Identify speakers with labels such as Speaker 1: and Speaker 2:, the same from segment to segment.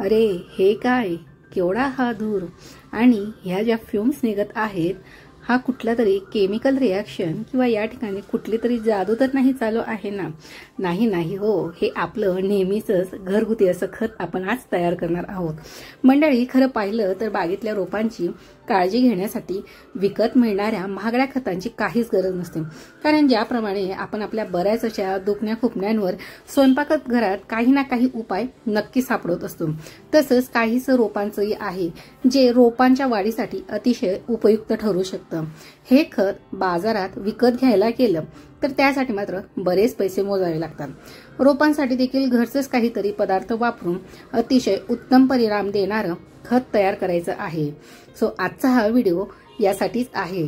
Speaker 1: अरे हे काय, केवढा हा धूर आणि ह्या ज्या फ्युम्स निघत आहेत, हा कुठला तरी केमिकल रिॲक्शन किंवा या ठिकाणी कुठली तरी जादू तर नाही चालू आहे ना? नाही हो, हे आपलं नेहमीचंच घरगुती असं खत आपण आज तयार करणार आहोत. मंडळी, खरं पाहिलं तर बागेतल्या रोपांची काळजी घेण्यासाठी विकत मिळणाऱ्या महागड्या खतांची काहीच गरज नसते. कारण ज्याप्रमाणे आपण आपल्या बऱ्याच अशा दुखण्या खुपण्यांवर स्वयंपाक घरात काही ना काही उपाय नक्की सापडत असतो, तसंच काहीच रोपांचंही आहे जे रोपांच्या वाढीसाठी अतिशय उपयुक्त ठरू शकतं. हे खत बाजारात विकत घ्यायला गेलं तर त्यासाठी मात्र बरेच पैसे मोजावे लागतात. रोपांसाठी देखील घरचंच काहीतरी पदार्थ वापरून अतिशय उत्तम परिणाम देणारं खत तयार करायचं आहे. सो आजचा हा व्हिडिओ यासाठीच आहे.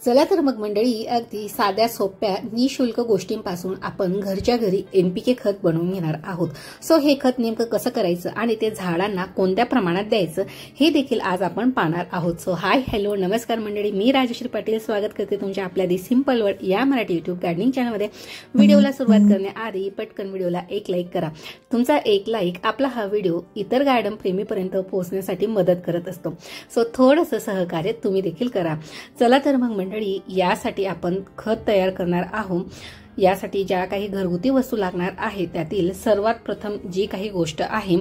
Speaker 1: चला तर मग मंडळी, अगदी साध्या सोप्या निशुल्क गोष्टींपासून आपण घरच्या घरी NPK खत बनवून घेणार आहोत. सो हे खत नेमकं कसं करायचं आणि ते झाडांना कोणत्या प्रमाणात द्यायचं हे देखील आज आपण पाहणार आहोत. सो हाय, हॅलो, नमस्कार मंडळी, मी राजश्री पाटील स्वागत करते तुमच्या आपल्या दी सिंपल वर्ल्ड या मराठी युट्यूब गार्डनिंग चॅनलमध्ये. व्हिडिओला सुरुवात करण्याआधी पटकन व्हिडिओला एक लाईक करा. तुमचा एक लाईक आपला हा व्हिडिओ इतर गार्डन प्रेमीपर्यंत पोहोचण्यासाठी मदत करत असतो. सो थोडंसं सहकार्य तुम्ही देखील करा. चला तर मग यासाठी आपण खत तयार करणार आहोत. यासाठी ज्या काही घरगुती वस्तू लागणार आहे त्यातील सर्वात प्रथम जी काही गोष्ट आहे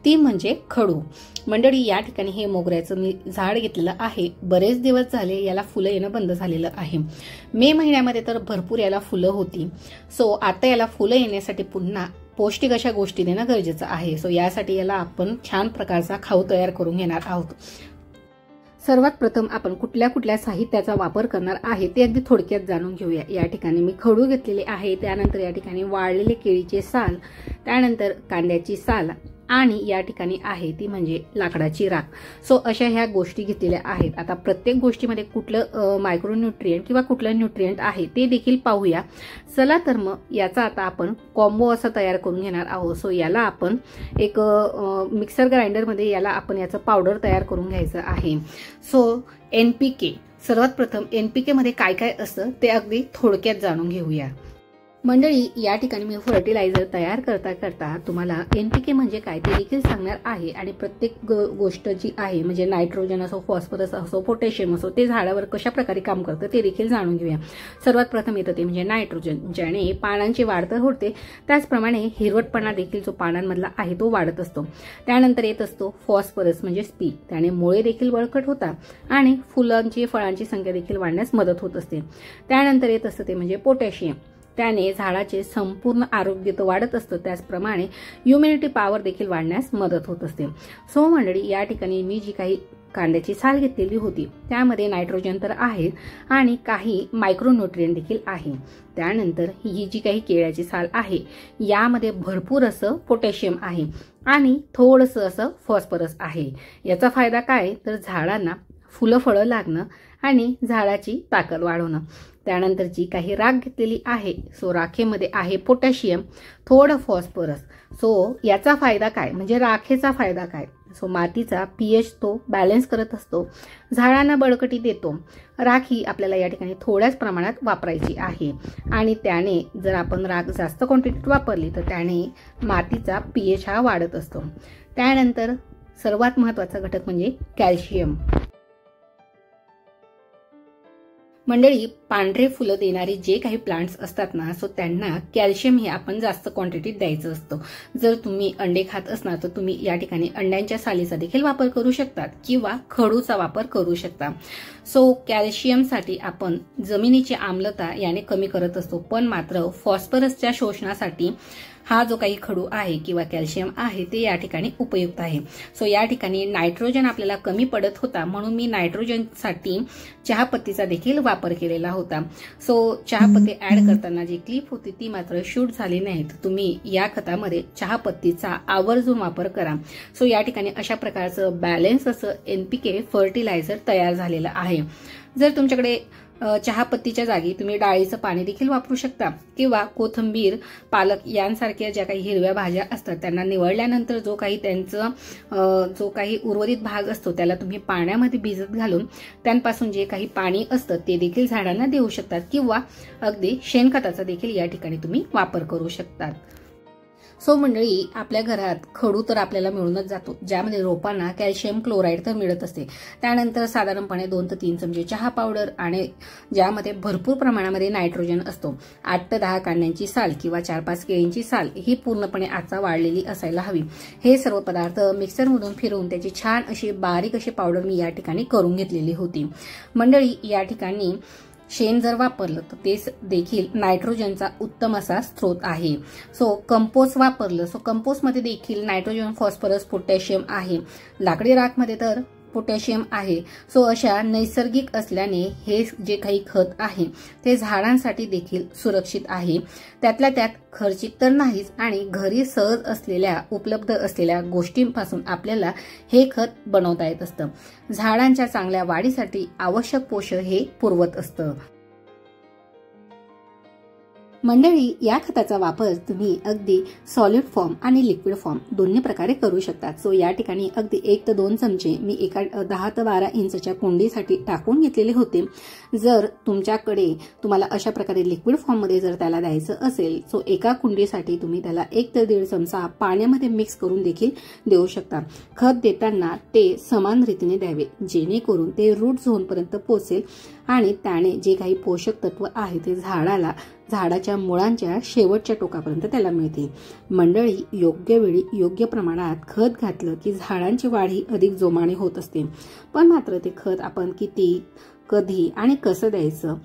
Speaker 1: ती म्हणजे खडू. मंडळी, या ठिकाणी हे मोगऱ्याचं मी झाड घेतलेलं आहे. बरेच दिवस झाले याला फुलं येणं बंद झालेलं आहे. मे महिन्यामध्ये तर भरपूर याला फुलं होती. सो आता याला फुलं येण्यासाठी पुन्हा पौष्टिक अशा गोष्टी देणं गरजेचं आहे. सो यासाठी याला आपण छान प्रकारचा खाऊ तयार करून घेणार आहोत. सर्वात प्रथम आपण कुठल्या साहित्याचा वापर करणार आहे ते अगदी थोडक्यात जाणून घेऊया. या ठिकाणी मी खडू घेतलेले आहे, त्यानंतर या ठिकाणी वाळलेले केळीचे साल, त्यानंतर कांद्याची साल आणि या ठिकाणी आहे ती म्हणजे लाकडाची राख. सो अशा ह्या गोष्टी घेतलेल्या आहेत. आता प्रत्येक गोष्टीमध्ये कुठलं मायक्रोन्यूट्रिएंट किंवा कुठलं न्यूट्रिएंट आहे ते देखील पाहूया. चला तर मग याचा आता आपण कॉम्बो असा तयार करून घेणार आहोत. सो याला आपण एक मिक्सर ग्राइंडरमध्ये याला आपण याचं पावडर तयार करून घ्यायचं आहे. सो NPK, सर्वात प्रथम NPK मध्ये काय काय असतं ते अगदी थोडक्यात जाणून घेऊया. मंडळी, या ठिकाणी मी फर्टिलायझर तयार करता तुम्हाला NPK म्हणजे काय ते देखील सांगणार आहे. आणि प्रत्येक गोष्ट जी आहे म्हणजे नायट्रोजन असो, फॉस्फरस असो, पोटॅशियम असो, ते झाडावर कशा प्रकारे काम करतं ते देखील जाणून घेऊया. सर्वात प्रथम येतं ते म्हणजे नायट्रोजन, ज्याने पानांची वाढ तर होते, त्याचप्रमाणे हिरवटपणा देखील जो पानांमधला आहे तो वाढत असतो. त्यानंतर येत असतो फॉस्फरस म्हणजे स्पी, त्याने मुळे देखील बळकट होतात आणि फुलांची फळांची संख्या देखील वाढण्यास मदत होत असते. त्यानंतर येत असतं ते म्हणजे पोटॅशियम, त्याने झाडाचे संपूर्ण आरोग्य तर वाढत असतं, त्याचप्रमाणे इम्युनिटी पॉवर देखील वाढण्यास मदत होत असते. सो मंडळी, या ठिकाणी मी जी काही कांद्याची साल घेतलेली होती त्यामध्ये नायट्रोजन तर आहे आणि काही मायक्रोन्यूट्रिएंट देखील आहे. त्यानंतर ही जी काही केळ्याची साल आहे यामध्ये भरपूर असं पोटॅशियम आहे आणि थोडंसं असं फॉस्फरस आहे. याचा फायदा काय तर झाडांना फुलं फळं लागणं आणि झाडाची ताकद वाढवणं. त्यानंतर जी काही राख घेतलेली आहे, सो राखेमध्ये आहे पोटॅशियम, थोडं फॉस्फरस. सो याचा फायदा काय म्हणजे राखेचा फायदा काय, सो मातीचा pH तो बॅलन्स करत असतो, झाडांना बळकटी देतो. राख ही आपल्याला या ठिकाणी थोड्याच प्रमाणात वापरायची आहे आणि त्याने जर आपण राख जास्त क्वांटिटीत वापरली तर त्याने मातीचा pH हा वाढत असतो. त्यानंतर सर्वात महत्त्वाचा घटक म्हणजे कॅल्शियम. मंडळी, पांढरे फुलं देणारे जे काही प्लांट्स असतात ना, सो त्यांना कॅल्शियम हे आपण जास्त क्वांटिटीत द्यायचं असतं. जर तुम्ही अंडे खात असणार तर तुम्ही या ठिकाणी अंड्यांच्या सालीचा देखील वापर करू शकतात किंवा खडूचा वापर करू शकता. सो कॅल्शियमसाठी आपण जमिनीची आम्लता याने कमी करत असतो, पण मात्र फॉस्फरसच्या शोषणासाठी हा जो काही खडू आहे किंवा कॅल्शियम आहे ते या ठिकाणी उपयुक्त आहे. सो या ठिकाणी नायट्रोजन आपल्याला कमी पडत होता म्हणून मी नायट्रोजनसाठी चहापत्तीचा देखील वापर केलेला होता. सो चहापत्ती ऍड करताना जी क्लिप होती ती मात्र शूट झाली नाही, तर तुम्ही या खतामध्ये चहापत्तीचा आवर्जून वापर करा. सो या ठिकाणी अशा प्रकारचं बॅलन्स असं NPK फर्टिलायझर तयार झालेलं आहे. जर तुमच्याकडे चहापत्तीच्या जागी तुम्ही डाळीचं पाणी देखील वापरू शकता किंवा कोथिंबीर, पालक यांसारख्या ज्या काही हिरव्या भाज्या असतात त्यांना निवडल्यानंतर जो काही उर्वरित भाग असतो त्याला तुम्ही पाण्यामध्ये भिजत घालून त्यांपासून जे काही पाणी असतं ते देखील झाडांना देऊ शकतात किंवा अगदी शेणखताचा देखील या ठिकाणी तुम्ही वापर करू शकतात. सो मंडळी, आपल्या घरात खडू तर आपल्याला मिळूनच जातो, ज्यामध्ये रोपांना कॅल्शियम क्लोराईड तर मिळत असते। त्यानंतर साधारणपणे 2 ते 3 चमचे चहा पावडर आणि ज्यामध्ये भरपूर प्रमाणामध्ये नायट्रोजन असतो। 8 ते 10 कांद्यांची साल किंवा 4-5 केळींची साल ही पूर्णपणे आचा वाळलेली असायला हवी। हे सर्व पदार्थ मिक्सरमधून फिरवून त्याची छान अशी बारीक अशी पावडर मी या ठिकाणी करून घेतलेली होती। मंडळी, या ठिकाणी शेण जर वापरलं तर ते देखील नायट्रोजनचा उत्तम असा स्रोत आहे। सो कंपोस्ट वापरलं, सो कंपोस्ट मध्ये देखील नायट्रोजन, फॉस्फरस, पोटॅशियम आहे। लाकडी राखमध्ये तर पोटॅशियम आहे। सो अशा नैसर्गिक असल्याने हे जे काही खत आहे ते झाडांसाठी देखील सुरक्षित आहे। त्यातल्या त्यात खर्चिक तर नाहीच आणि घरी सहज असलेल्या उपलब्ध असलेल्या गोष्टींपासून आपल्याला हे खत बनवता येत असतं। झाडांच्या चांगल्या वाढीसाठी आवश्यक पोषक हे पुरवत असतं। मंडळी, या खताचा वापर तुम्ही अगदी सॉलिड फॉर्म आणि लिक्विड फॉर्म दोन्ही प्रकारे करू शकतात। सो या ठिकाणी अगदी 1 ते 2 चमचे मी एका 10 ते 12 इंचच्या कुंडीसाठी टाकून घेतलेले होते। जर तुम्हाला अशा प्रकारे लिक्विड फॉर्म मध्ये जर त्याला द्यायचं असेल, सो एका कुंडीसाठी तुम्ही त्याला 1 ते 1.5 चमचा पाण्यामध्ये मिक्स करून देखील देऊ शकता। खत देताना ते समान रीतीने द्यावे, जेणेकरून ते रूट झोन पर्यंत पोहोचेल आणि त्याने जे काही पोषक तत्व आहे ते झाडाच्या मुळांच्या शेवटच्या टोकापर्यंत त्याला मिळतील। मंडळी, योग्य वेळी योग्य प्रमाणात खत घातलं की झाडांची वाढ ही अधिक जोमाने होत असते। पण मात्र ते खत आपण किती, कधी आणि कसं द्यायचं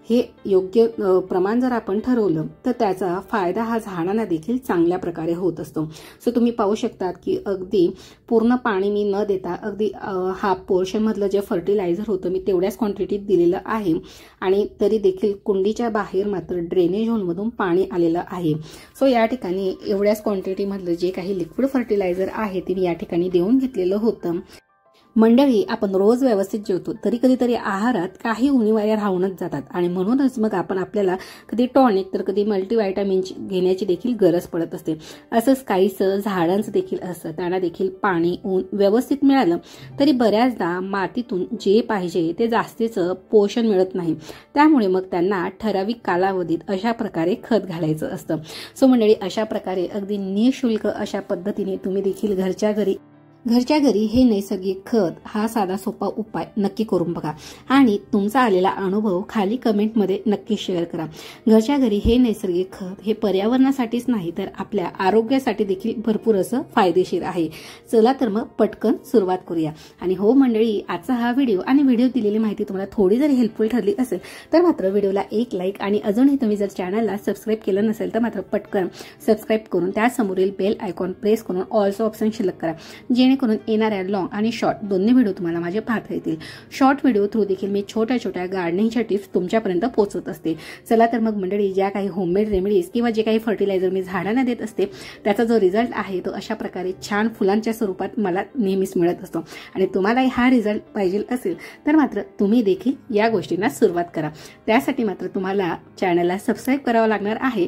Speaker 1: हे योग्य प्रमाण जर आपण ठरवलं तर त्याचा फायदा हा झाडांना देखील चांगल्या प्रकारे होत असतो। सो तुम्ही पाहू शकतात की अगदी पूर्ण पाणी मी न देता अगदी हाफ पोर्शन मधलं जे फर्टिलायझर होतं मी तेवढ्याच क्वांटिटीत दिलेलं आहे आणि तरी देखील कुंडीच्या बाहेर मात्र ड्रेनेज होलमधून पाणी आलेलं आहे। सो या ठिकाणी एवढ्याच क्वांटिटी मधलं जे काही लिक्विड फर्टिलायझर आहे ते मी या ठिकाणी देऊन घेतलेलं होतं। मंडळी, आपण रोज व्यवस्थित जेवतो तरी कधीतरी आहारात काही उणीवाया राहूनच जातात आणि म्हणूनच मग आपल्याला कधी टॉनिक तर कधी मल्टीव्हिटॅमिन घेण्याची देखील गरज पडत असते। असंच काहीसं झाडांचं देखील असतं, त्यांना देखील पाणी, ऊन व्यवस्थित मिळालं तरी बऱ्याचदा मातीतून जे पाहिजे ते जास्तीचं पोषण मिळत नाही। त्यामुळे मग त्यांना ठराविक कालावधीत अशा प्रकारे खत घालायचं असतं। सो मंडळी, अशा प्रकारे अगदी निःशुल्क अशा पद्धतीने तुम्ही देखील घरच्या घरी हे नैसर्गिक खत हा साधा सोपा उपाय नक्की करून बघा आणि तुमचा आलेला अनुभव खाली कमेंटमध्ये नक्की शेअर करा। घरच्या घरी हे नैसर्गिक खत हे पर्यावरणासाठीच नाही तर आपल्या आरोग्यासाठी देखील भरपूर असं फायदेशीर आहे। चला तर मग पटकन सुरुवात करूया। आणि हो मंडळी, आजचा हा व्हिडिओ दिलेली माहिती तुम्हाला थोडी जरी हेल्पफुल ठरली असेल तर मात्र व्हिडिओला एक लाईक आणि अजूनही तुम्ही जर चॅनलला सबस्क्राईब केलं नसेल तर मात्र पटकन सबस्क्राईब करून त्यासमोरील बेल आयकॉन प्रेस करून ऑलचा ऑप्शन सिलेक्ट करा, जेणेकरून येणाऱ्या लॉंग आणि शॉर्ट दोन्ही व्हिडिओ तुम्हाला माझे पाहता येतील। शॉर्ट व्हिडिओ थ्रू देखील मी छोट्या छोट्या गार्डनिंगच्या टिप्स तुमच्यापर्यंत पोहोचवत असते। चला तर मग मंडळी, ज्या काही होममेड रेमेडीज किंवा जे काही फर्टिलायझर मी झाडांना देत असते त्याचा जो रिझल्ट आहे तो अशा प्रकारे छान फुलांच्या स्वरूपात मला नेहमीच मिळत असतो आणि तुम्हाला हा रिझल्ट पाहिजे असेल तर मात्र तुम्ही देखील या गोष्टींना सुरुवात करा। त्यासाठी मात्र तुम्हाला चॅनलला सबस्क्राईब करावं लागणार आहे